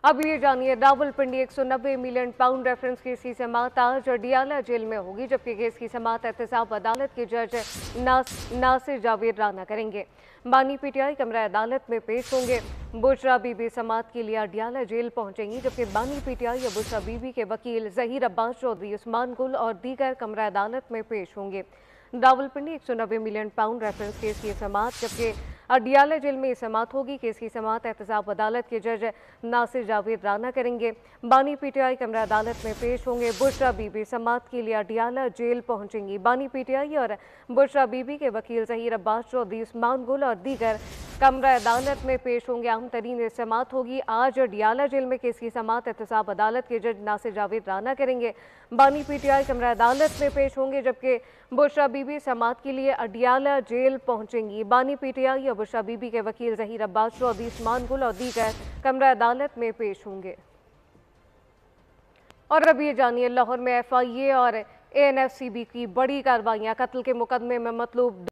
अब ये जानिए, Rawalpindi 190 million pound reference case की समाअत आज अडियाला जेल में होगी, जबकि केस की समाअत एहतसाब अदालत के जज नासिर जावेद राना करेंगे। बानी पीटीआई कमरा अदालत में पेश होंगे। बुशरा बीबी समाअत के लिए अडियाला जेल पहुंचेंगी, जबकि बानी पीटीआई या बुशरा बीबी के वकील जहीर अब्बास चौधरी, उस्मान गुल और दीगर कमरा अदालत में पेश होंगे। Rawalpindi 190 million pound reference case की समाअत, जबकि अडियाला जेल में समाअत होगी। केस की समाअत एहतसाब अदालत के जज नासिर जावेद राना करेंगे। बानी पीटीआई कमरा अदालत में पेश होंगे। बुशरा बीबी समाअत के लिए अडियाला जेल पहुंचेंगी। बानी पीटीआई और बुशरा बीबी के वकील जहीर अब्बास चौधरी, उस्मान गुल और दीगर कमरा अदालत में पेश होंगे। अहम तरीन समाअत होगी आज अडियाला जेल में। केस की समाअत एहतसाब अदालत के जज नासिर जावेद राना करेंगे। बानी पीटीआई कमरा अदालत में पेश होंगे, जबकि बुशरा बीबी समाअत के लिए अडियाला जेल पहुंचेंगी। बानी पीटीआई और बुशरा बीबी के वकील जहीर अब्बास चौधरी, उस्मान गुल और दीगर कमरा अदालत में पेश होंगे। और अब ये जानिए, लाहौर में FIA और ANFCB की बड़ी कार्रवाइयां। कत्ल के मुकदमे में मतलूब